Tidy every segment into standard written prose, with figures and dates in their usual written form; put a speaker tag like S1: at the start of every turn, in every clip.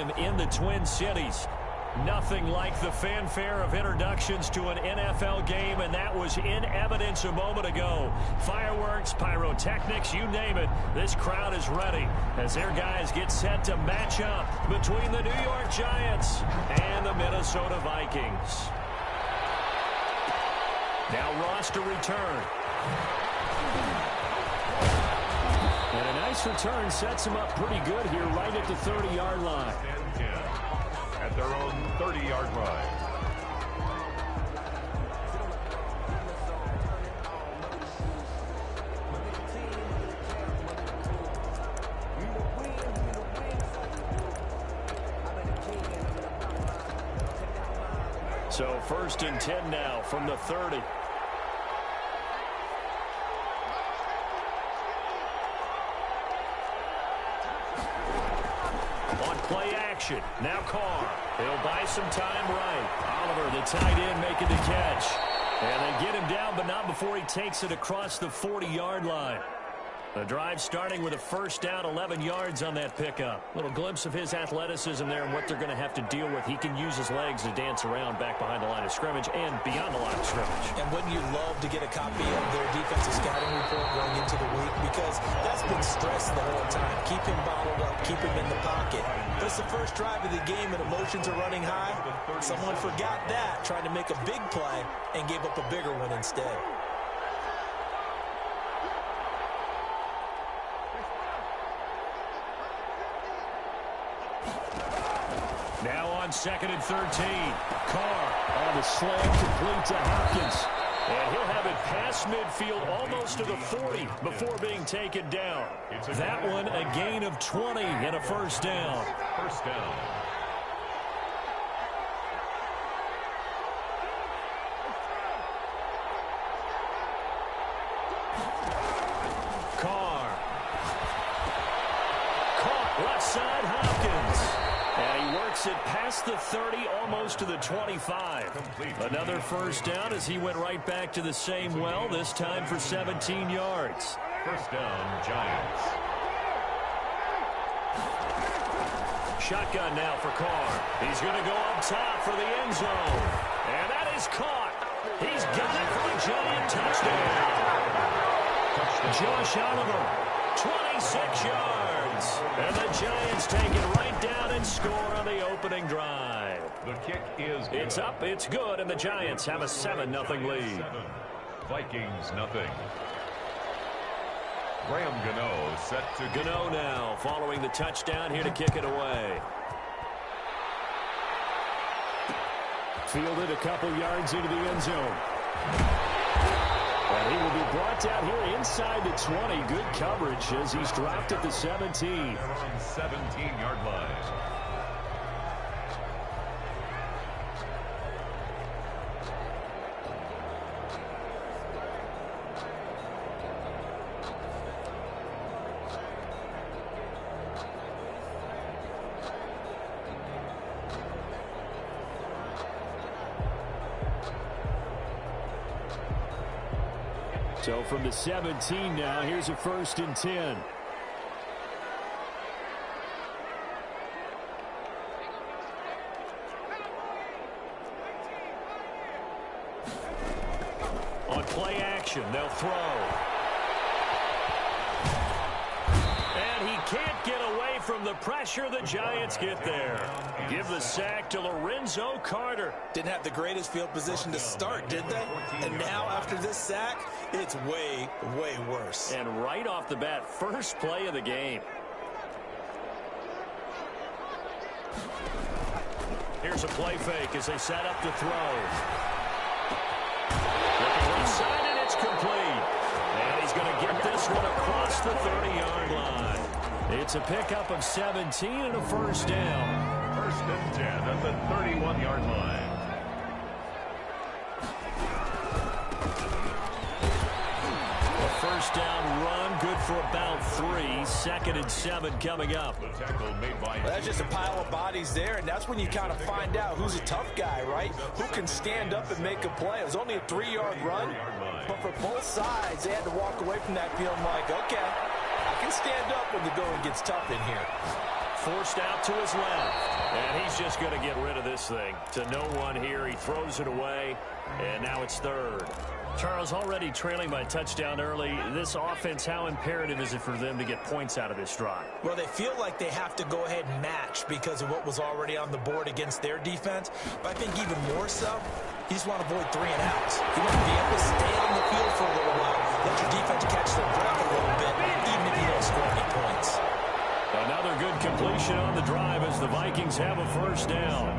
S1: Stadium in the Twin Cities. Nothing like the fanfare of introductions to an NFL game, and that was in evidence a moment ago. Fireworks, pyrotechnics, you name it. This crowd is ready as their guys get set to match up between the New York Giants and the Minnesota Vikings. Now roster return. And a nice return sets them up pretty good here right at the 30-yard line.
S2: At their own 30-yard line.
S1: So 1st and 10 now from the 30. Play action. Now Carr. He'll buy some time right. Oliver, the tight end, making the catch. And they get him down, but not before he takes it across the 40-yard line. The drive starting with a first down, 11 yards on that pickup. Little glimpse of his athleticism there and what they're going to have to deal with. He can use his legs to dance around back behind the line of scrimmage and beyond the line of scrimmage.
S3: And wouldn't you love to get a copy of their defensive scouting report going into the week? Because that's been stressed the whole time. Keep him bottled up. Keep him in the pocket. But it's the first drive of the game and emotions are running high. Someone forgot that, trying to make a big play and gave up a bigger one instead.
S1: Now on 2nd and 13. Carr on the slam, complete to Hopkins. And he'll have it past midfield almost to the 40 before being taken down. That one a gain of 20 and a first down.
S2: First down.
S1: Carr. Caught left side, Hopkins. And he works it past the 30, almost to the 25. Another first down as he went right back to the same well, this time for 17 yards.
S2: First down, Giants.
S1: Shotgun now for Carr. He's going to go up top for the end zone. And that is caught. He's got it for a Giant touchdown. Josh Oliver, 26 yards. And the Giants take it right down and score on the opening drive.
S2: The kick is good.
S1: It's up, it's good, and the Giants have a 7-0 lead.
S2: Vikings, nothing. Graham Gano set to
S1: Gano now following the touchdown here to kick it away. Fielded a couple yards into the end zone. And he will be brought down here inside the 20. Good coverage as he's dropped at the 17.
S2: Around 17-yard line.
S1: So from the 17 now, here's a 1st and 10. On play action, they'll throw. And he can't get away from the pressure. The Giants get there. Give the sack to Lorenzo Carter.
S3: Didn't have the greatest field position to start, did they? And now after this sack, it's way, way worse.
S1: And right off the bat, first play of the game. Here's a play fake as they set up to throw. Looking left side, and it's complete. And he's going to get this one across the 30-yard line. It's a pickup of 17 and a first down.
S2: 1st and 10 at the 31-yard line.
S1: A first down run, good for about 3. 2nd and 7 coming up.
S2: The tackle made by
S3: That's just a pile of bodies there, and that's when you kind of find out who's a tough guy, right? Who can stand up and make a play. It was only a 3-yard run, but for both sides, they had to walk away from that feeling like, okay, I can stand up when the going gets tough in here.
S1: forced out to his left. And he's just going to get rid of this thing. To no one here. He throws it away. And now it's third. Charles, already trailing by a touchdown early. This offense, how imperative is it for them to get points out of this drive?
S3: Well, they feel like they have to go ahead and match because of what was already on the board against their defense. But I think even more so, you just want to avoid 3 and outs. You want to be able to stay on the field for a little while, let your defense catch their breath a little bit, even if you don't score any points.
S1: Another good completion on the drive as the Vikings have a first down.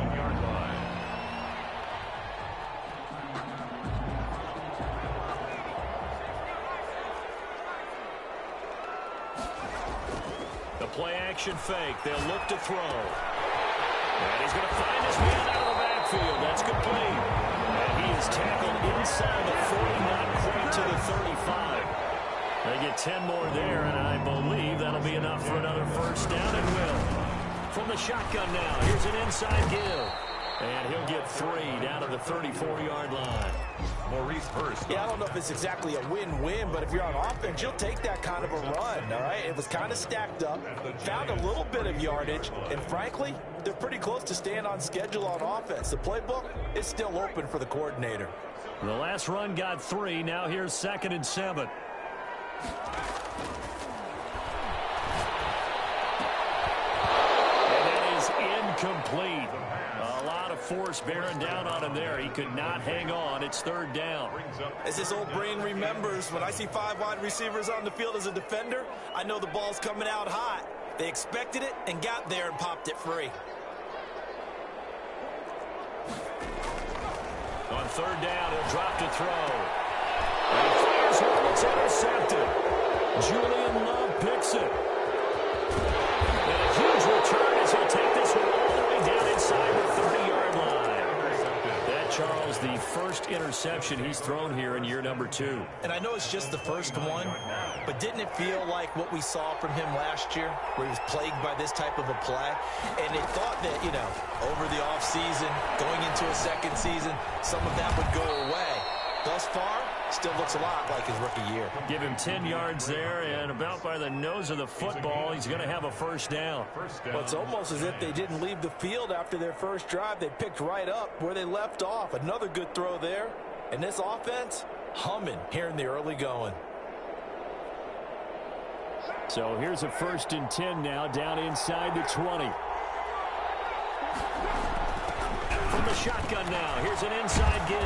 S1: The play-action fake. They'll look to throw. And he's going to find his man out of the backfield. That's complete. And he is tackled inside the 40, not quite to the 35. They get 10 more there, and I believe that'll be enough for another first down, and will. From the shotgun now, here's an inside give. And he'll get 3 down to the 34-yard line.
S2: Maurice Hurst.
S3: Yeah, I don't know if it's exactly a win-win, but if you're on offense, you'll take that kind of a run, all right? It was kind of stacked up, found a little bit of yardage, and frankly, they're pretty close to staying on schedule on offense. The playbook is still open for the coordinator.
S1: The last run got 3. Now here's 2nd and 7. And that is incomplete. A lot of force bearing down on him there. He could not hang on. It's 3rd down.
S3: As this old brain remembers, when I see 5 wide receivers on the field as a defender, I know the ball's coming out hot. They expected it and got there and popped it free.
S1: On 3rd down, he'll drop to throw. And he fires one that's intercepted. Julian Love picks it. And a huge return as he'll take this one all the way down inside the 30-yard line. That, Charles, the first interception he's thrown here in year number 2.
S3: And I know it's just the first one, but didn't it feel like what we saw from him last year, where he was plagued by this type of a play? And they thought that, you know, over the offseason, going into a second season, some of that would go away. Thus far, still looks a lot like his rookie year.
S1: Give him 10 yards there, and about by the nose of the football, he's going to have a first down.
S3: Well, it's almost as if they didn't leave the field after their first drive. They picked right up where they left off. Another good throw there. And this offense, humming here in the early going.
S1: So here's a 1st and 10 now, down inside the 20. From the shotgun now, here's an inside give.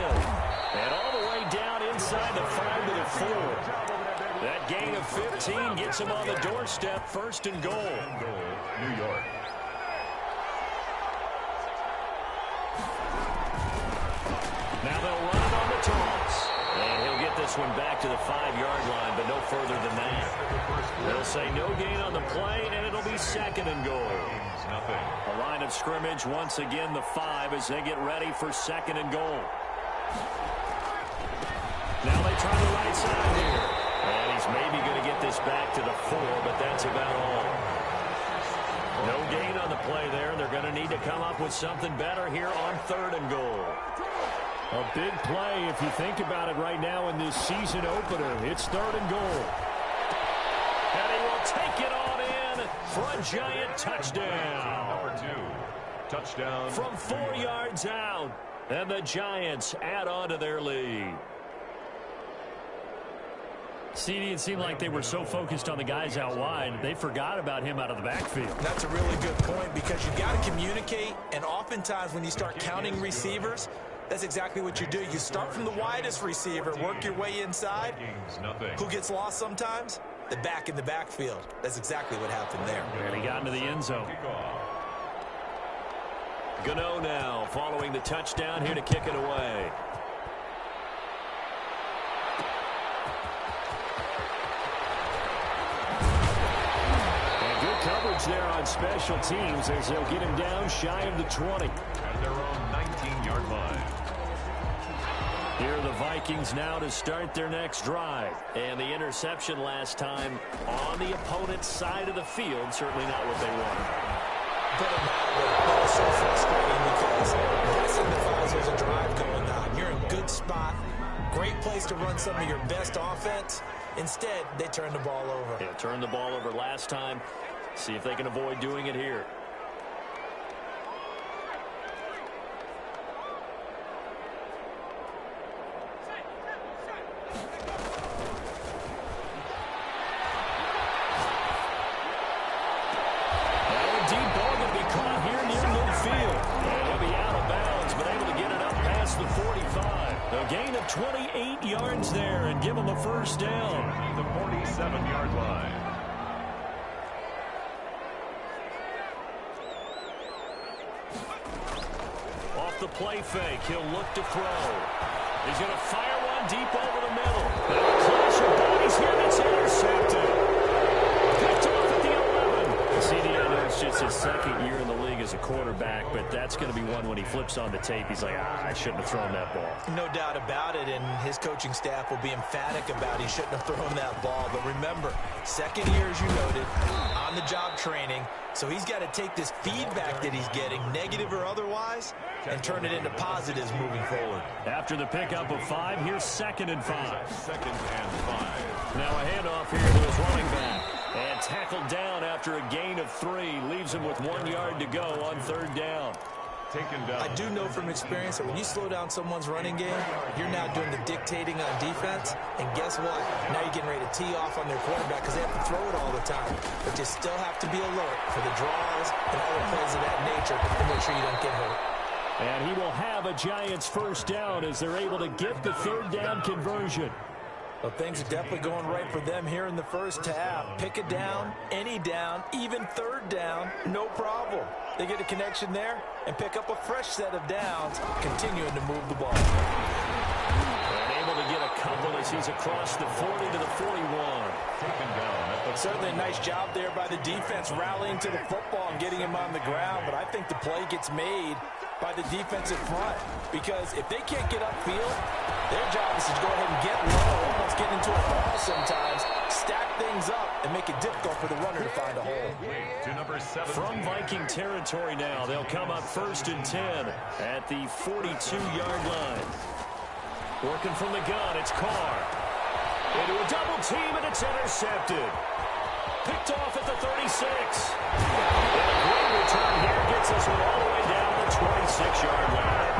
S1: And all the way down inside the 5 to the 4. That gain of 15 gets him on the doorstep, 1st and goal.
S2: New York.
S1: Now they'll run it on the toss. And he'll get this one back to the 5-yard line, but no further than that. They'll say no gain on the play, and it'll be 2nd and goal. A line of scrimmage once again, the 5, as they get ready for 2nd and goal. Now they try the right side here. And he's maybe going to get this back to the 4, but that's about all. No gain on the play there. They're going to need to come up with something better here on 3rd and goal. A big play if you think about it right now in this season opener. It's 3rd and goal. And he will take it on in for a giant touchdown.
S2: Number 2, touchdown.
S1: From 4 yards out. And the Giants add on to their lead. CD, it seemed like they were so focused on the guys out wide, they forgot about him out of the backfield.
S3: That's a really good point because you've got to communicate, and oftentimes when you start counting receivers, that's exactly what you do. You start from the widest receiver, work your way inside. Who gets lost sometimes? The back in the backfield. That's exactly what happened there.
S1: And he got into the end zone. Gano now following the touchdown here to kick it away. Coverage there on special teams as they'll get him down shy of the 20.
S2: At their own 19-yard line.
S1: Here are the Vikings now to start their next drive. And the interception last time on the opponent's side of the field. Certainly not what they wanted.
S3: But that is so frustrating because that signifies there's a drive going on. You're in a good spot. Great place to run some of your best offense. Instead, they turn the ball over.
S1: Yeah, turned the ball over last time. See if they can avoid doing it here. A gain of 28 yards there and give them a first down.
S2: At the 47-yard line.
S1: Off the play fake, he'll look to throw. He's going to fire one deep over the middle. And a clash of bodies here that's intercepted. Picked off at the 11. CD, I know it's just his second year in the league as a quarterback, but that's going to be one when he flips on the tape. He's like, I shouldn't have thrown that ball.
S3: No doubt about it, and his coaching staff will be emphatic about he shouldn't have thrown that ball. But remember, second year, as you noted, on-the-job training, so he's got to take this feedback that he's getting, negative or otherwise, and turn it into positives moving forward.
S1: After the pickup of 5, here's 2nd and 5.
S2: 2nd and 5.
S1: Now a handoff here to his running back. And tackled down after a gain of 3. Leaves him with 1 yard to go on 3rd down.
S2: Taken down.
S3: I do know from experience that when you slow down someone's running game, you're now doing the dictating on defense. And guess what? Now you're getting ready to tee off on their quarterback because they have to throw it all the time. But you still have to be alert for the draws and other plays of that nature to make sure you don't get hurt.
S1: And he will have a Giants first down as they're able to get the 3rd down conversion.
S3: Well, things are definitely going right for them here in the first half. Pick a down, any down, even 3rd down, no problem. They get a connection there and pick up a fresh set of downs, continuing to move the ball.
S1: And able to get a couple as he's across the 40 to the 41.
S2: Taken down.
S3: Certainly a nice job there by the defense rallying to the football and getting him on the ground, but I think the play gets made by the defensive front because if they can't get upfield, their job is to go ahead and get low, almost get into a ball sometimes, stack things up, and make it difficult for the runner to find a hole.
S2: To number 7.
S1: From Viking territory now, they'll come up 1st and 10 at the 42-yard line. Working from the gun, it's Carr. Into a double team, and it's intercepted. Picked off at the 36. And a great return here gets us all the way down the 26-yard line.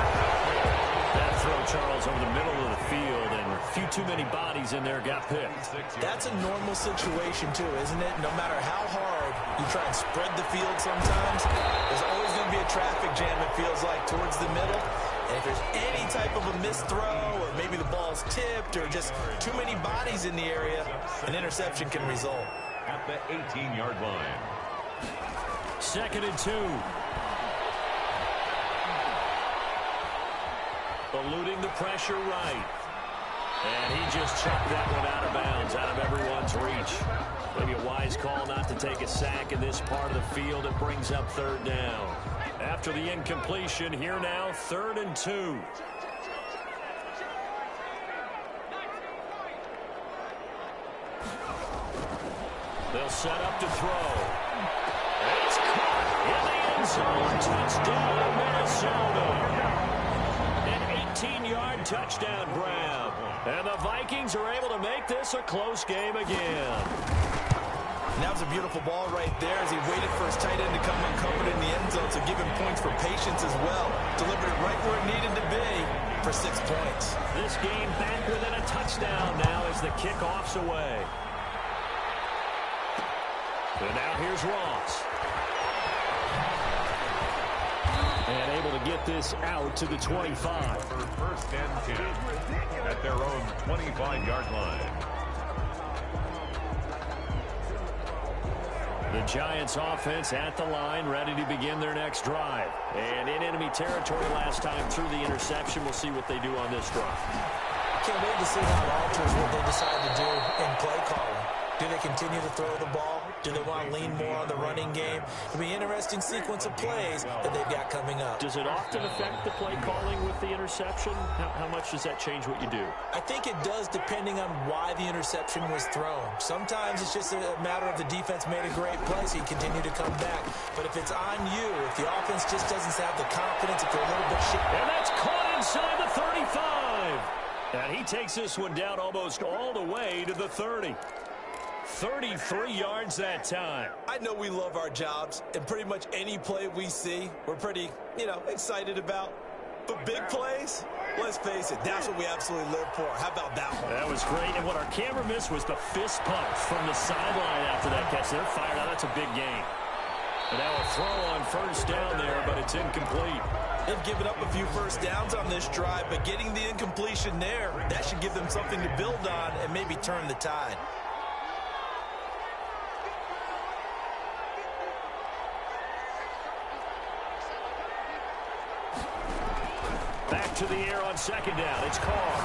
S1: That throw, Charles, over the middle of the field, and a few too many bodies in there got picked.
S3: That's a normal situation, too, isn't it? No matter how hard you try and spread the field sometimes, there's always going to be a traffic jam, it feels like, towards the middle. And if there's any type of a missed throw, or maybe the ball's tipped, or just too many bodies in the area, an interception can result.
S2: At the 18-yard line.
S1: 2nd and 2. Eluding the pressure right. And he just chucked that one out of bounds, out of everyone's reach. Maybe a wise call not to take a sack in this part of the field. It brings up 3rd down. After the incompletion, here now, 3rd and 2. They'll set up to throw. And it's caught in the end zone. Touchdown, Minnesota. An 18-yard touchdown grab. And the Vikings are able to make this a close game again.
S3: And that was a beautiful ball right there as he waited for his tight end to come uncovered in the end zone, so give him points for patience as well. Delivered it right where it needed to be for 6 points.
S1: This game back within a touchdown now as the kickoff's away. And now here's Ross. And able to get this out to the 25.
S2: For 1st and 10 at their own 25-yard line.
S1: The Giants offense at the line, ready to begin their next drive. And in enemy territory last time through the interception. We'll see what they do on this drive.
S3: Can't wait to see how it alters what they decide to do in play calling. Do they continue to throw the ball? Do they want to lean more on the running game? It'll be an interesting sequence of plays that they've got coming up.
S1: Does it often affect the play calling with the interception? How much does that change what you do?
S3: I think it does depending on why the interception was thrown. Sometimes it's just a matter of the defense made a great play, so you continue to come back. But if it's on you, if the offense just doesn't have the confidence, if they're a little bit shit.
S1: And that's caught inside the 35. And he takes this one down almost all the way to the 30. 33 yards that time.
S3: I know we love our jobs, and pretty much any play we see, we're pretty, excited about. But big plays, let's face it, that's what we absolutely live for. How about that one?
S1: That was great, and what our camera missed was the fist pump from the sideline after that catch. They're fired out. That's a big gain. And now a throw on first down there, but it's incomplete.
S3: They've given up a few first downs on this drive, but getting the incompletion there, that should give them something to build on and maybe turn the tide.
S1: Back to the air on second down. It's Carr.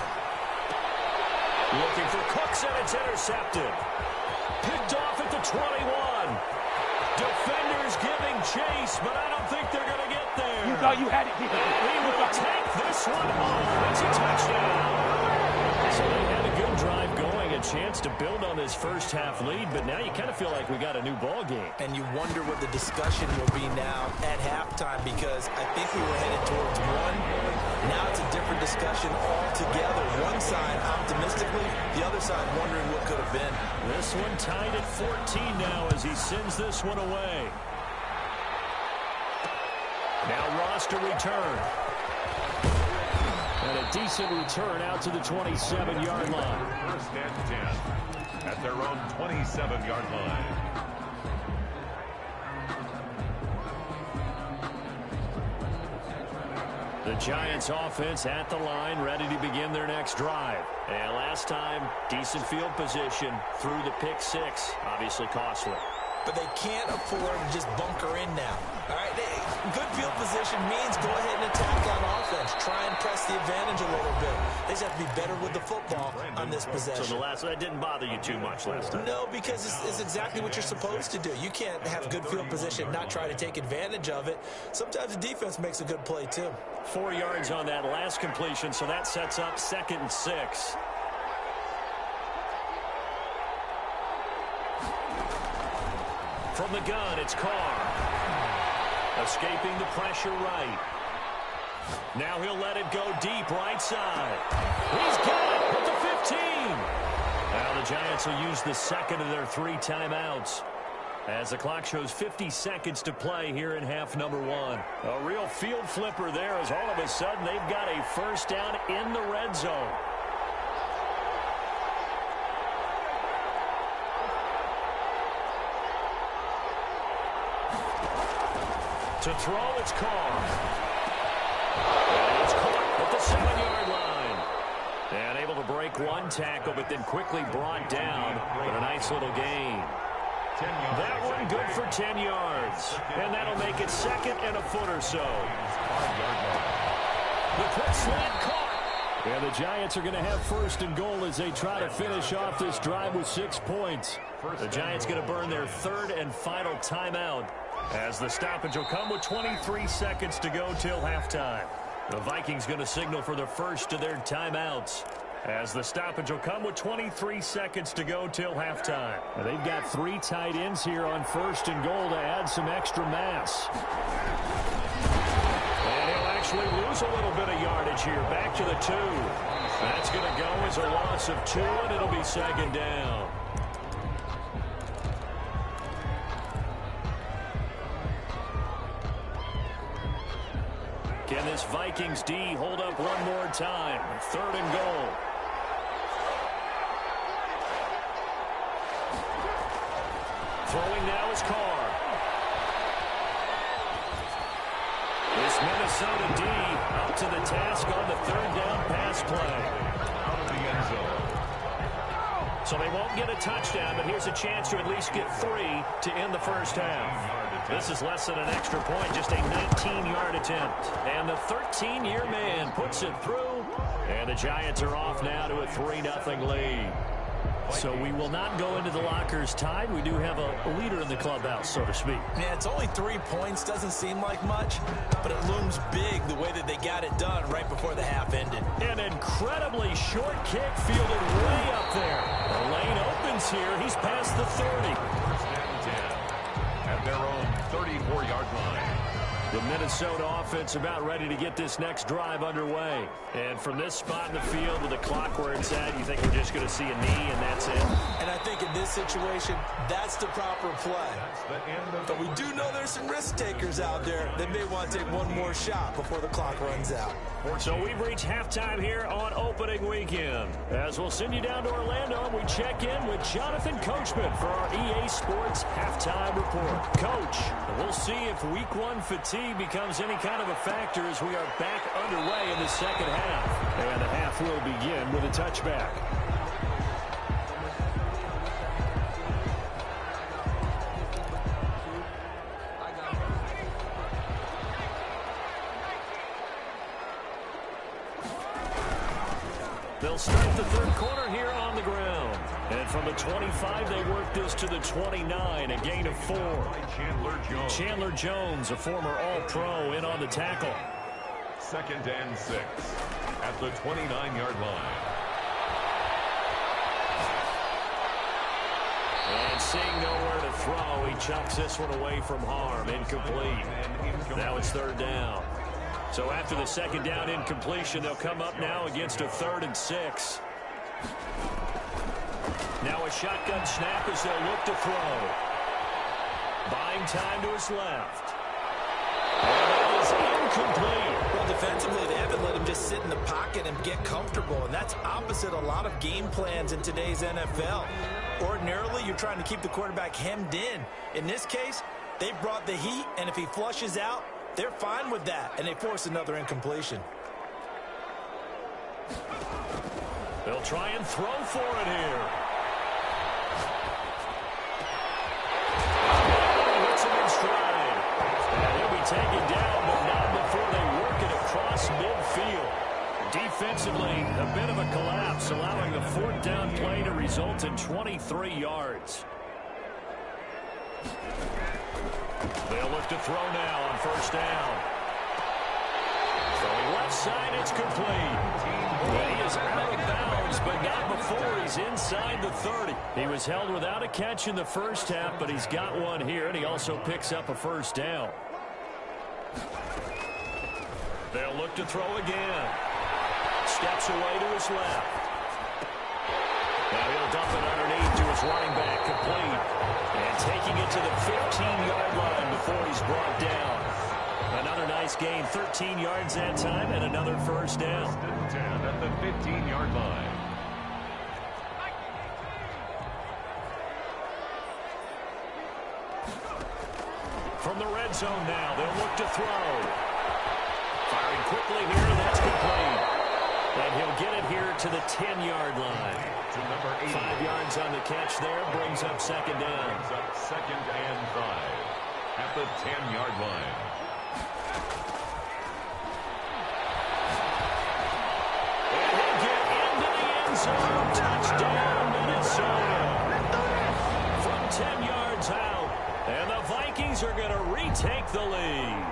S1: Looking for Cooks, and it's intercepted. Picked off at the 21. Defenders giving chase, but I don't think they're going to get there.
S4: You thought you had it.
S1: He will take this one home. It's a touchdown. So they had a good drive going, a chance to build on this first half lead, but now you kind of feel like we got a new ball game.
S3: And you wonder what the discussion will be now at halftime, because I think we were headed towards one. Now it's a different discussion altogether. One side optimistically, the other side wondering what could have been.
S1: This one tied at 14 now as he sends this one away. Now Ross to return. And a decent return out to the 27-yard line.
S2: First and 10 at their own 27-yard line.
S1: The Giants offense at the line, ready to begin their next drive. And last time, decent field position through the pick six. Obviously costly.
S3: But they can't afford to just bunker in now. All right, good field position means go ahead and attack on offense. Try and press the advantage a little bit. They just have to be better with the football on this possession.
S1: So that didn't bother you too much last time?
S3: No, because it's exactly what you're supposed to do. You can't have good field position, not try to take advantage of it. Sometimes the defense makes a good play too.
S1: 4 yards on that last completion, so that sets up 2nd and 6. From the gun, it's Carr. Escaping the pressure right. Now he'll let it go deep right side. He's got it at the 15. Now the Giants will use the second of their 3 timeouts as the clock shows 50 seconds to play here in half number 1. A real field flipper there as all of a sudden they've got a first down in the red zone. To throw, it's Carr. And it's caught at the 7-yard line. And able to break one tackle, but then quickly brought down. But a nice little gain. That one good for 10 yards. And that'll make it 2nd and a foot or so. The quick slant caught. And the Giants are going to have 1st and goal as they try to finish off this drive with 6 points. The Giants going to burn their 3rd and final timeout, as the stoppage will come with 23 seconds to go till halftime. The Vikings going to signal for the first of their timeouts, as the stoppage will come with 23 seconds to go till halftime. Now they've got 3 tight ends here on 1st and goal to add some extra mass. And he'll actually lose a little bit of yardage here, back to the 2. That's going to go as a loss of 2, and it'll be 2nd down. Can this Vikings D hold up one more time? 3rd and goal. Throwing now is Carr. This Minnesota D up to the task on the 3rd down pass play.
S2: Out of the end zone.
S1: So they won't get a touchdown, but here's a chance to at least get 3 to end the first half. This is less than an extra point, just a 19-yard attempt. And the 13-year man puts it through. And the Giants are off now to a 3-0 lead. So we will not go into the lockers tied. We do have a leader in the clubhouse, so to speak.
S3: Yeah, it's only 3 points. Doesn't seem like much, but it looms big the way that they got it done right before the half ended.
S1: An incredibly short kick fielded way up there. The lane opens here. He's past the 30.
S2: First and 10 at their own 34-yard line.
S1: The Minnesota offense about ready to get this next drive underway. And from this spot in the field with the clock where it's at, you think we're just going to see a knee and that's it?
S3: And I think in this situation, that's the proper play. But we do know there's some risk takers out there that may want to take one more shot before the clock runs out.
S1: So we've reached halftime here on opening weekend. As we'll send you down to Orlando, we check in with Jonathan Coachman for our EA Sports halftime report. Coach, we'll see if week one fatigue becomes any kind of a factor as we are back underway in the second half. And the half will begin with a touchback. They'll start the third quarter here on the ground. And from the 25, they work this to the 29, a gain of 4. Chandler Jones, a former All-Pro, in on the tackle.
S2: 2nd and 6 at the 29-yard line.
S1: And seeing nowhere to throw, he chucks this one away from harm. Incomplete. Now it's 3rd down. So after the 2nd down incompletion, they'll come up now against a 3rd and 6. Now a shotgun snap as they'll look to throw. Buying time to his left. And that is incomplete.
S3: Well, defensively, they haven't let him just sit in the pocket and get comfortable, and that's opposite a lot of game plans in today's NFL. Ordinarily, you're trying to keep the quarterback hemmed in. In this case, they brought the heat, and if he flushes out, they're fine with that, and they force another incompletion.
S1: They'll try and throw for it here. Hits him in stride. And he'll be taken down, but not before they work it across midfield. Defensively, a bit of a collapse, allowing the 4th down play to result in 23 yards. They'll look to throw now on 1st down. Throwing left side, it's complete. Well, he is out of bounds, but not before he's inside the 30. He was held without a catch in the first half, but he's got one here, and he also picks up a 1st down. They'll look to throw again. Steps away to his left. Now he'll dump it underneath to his running back, complete. And taking it to the 15-yard line before he's brought down. Another nice gain, 13 yards that time, and another 1st down.
S2: 10 at the 15-yard line.
S1: From the red zone now, they'll look to throw. Firing quickly here, and that's complete. And he'll get it here to the 10-yard line.
S2: To number 8.
S1: 5 yards on the catch there, brings up 2nd down.
S2: Brings up 2nd and 5 at the 10-yard line.
S1: And he'll get into the end zone. Touchdown, Minnesota. From 10 yards out. And the Vikings are going to retake the lead.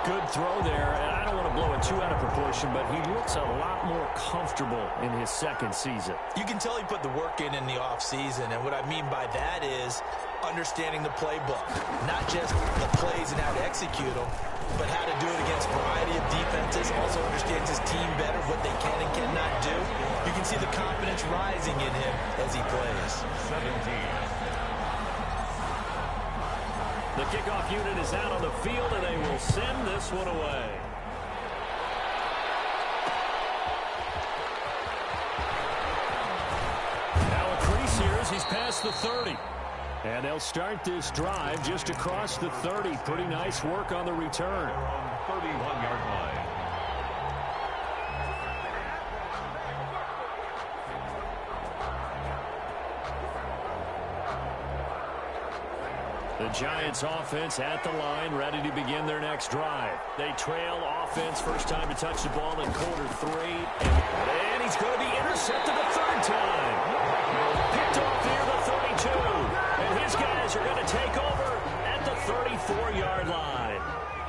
S1: Good throw there, and I don't want to blow it too out of proportion, but he looks a lot more comfortable in his 2nd season.
S3: You can tell he put the work in the offseason, and what I mean by that is understanding the playbook. Not just the plays and how to execute them, but how to do it against a variety of defenses. Also understands his team better, what they can and cannot do. You can see the confidence rising in him as he plays.
S2: 17.
S1: The kickoff unit is out on the field, and they will send this one away. Now a crease here as he's past the 30. And they'll start this drive just across the 30. Pretty nice work on the return.
S2: They're on 31-yard line.
S1: The Giants offense at the line, ready to begin their next drive. They trail offense, first time to touch the ball in quarter 3. And he's going to be intercepted a 3rd time. Picked off near the 32. And his guys are going to take over at the 34-yard line.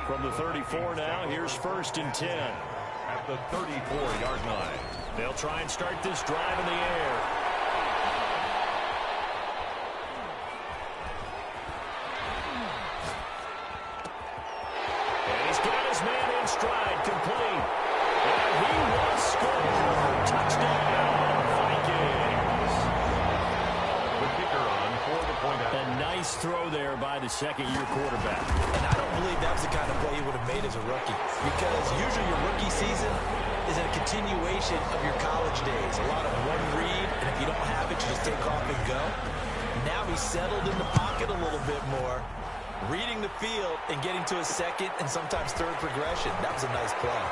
S1: From the 34 now, here's 1st and 10.
S2: At the 34-yard line.
S1: They'll try and start this drive in the air. man in stride, complete. And he will score. Touchdown, Vikings.
S2: The kicker on for the point out.
S1: A nice throw there by the second-year quarterback.
S3: And I don't believe that was the kind of play he would have made as a rookie, because usually your rookie season is a continuation of your college days. A lot of one read, and if you don't have it, you just take off and go. Now he's settled in the pocket a little bit more, reading the field and getting to a second and sometimes third progression. That was a nice play.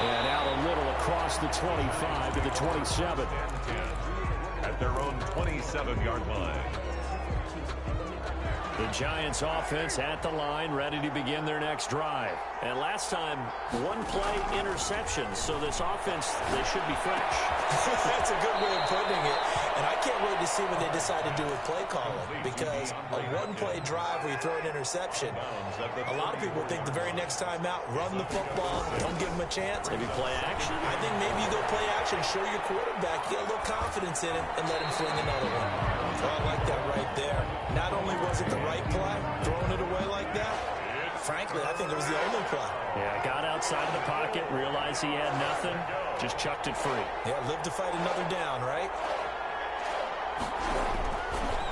S1: And out a little across the 25 to the 27.
S2: At their own 27-yard line.
S1: The Giants offense at the line, ready to begin their next drive. And last time, one play interception, so this offense, they should be fresh.
S3: That's a good way of putting it. And I can't wait to see what they decide to do with play calling, because a one-play drive where you throw an interception, a lot of people think the very next time out, run the football, don't give them a chance.
S1: Maybe play action?
S3: I think maybe you go play action, show your quarterback, get a little confidence in him, and let him fling another one. So I like that right there. Not only was it the right play, throwing it away like that, frankly, I think it was the only play.
S1: Yeah, got outside of the pocket, realized he had nothing, just chucked it free.
S3: Yeah, live to fight another down, right?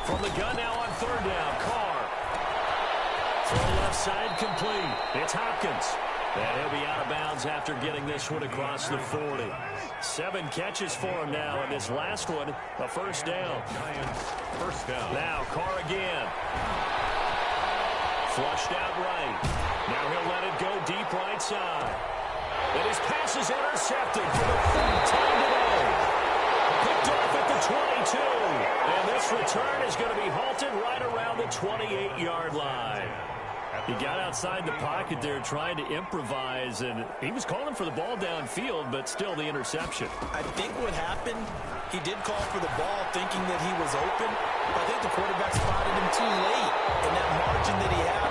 S1: From the gun now on third down, Carr. Throw left side complete. It's Hopkins. And he'll be out of bounds after getting this one across the 40. 7 catches for him now, and this last one, a first down.
S2: Giants first down.
S1: Now Carr again. Flushed out right. Now he'll let it go deep right side. And his pass is intercepted for the third time today. Picked off at the 22. And this return is going to be halted right around the 28-yard line. He got outside the pocket there trying to improvise, and he was calling for the ball downfield, but still the interception.
S3: I think what happened, he did call for the ball thinking that he was open, but I think the quarterback spotted him too late, and that margin that he had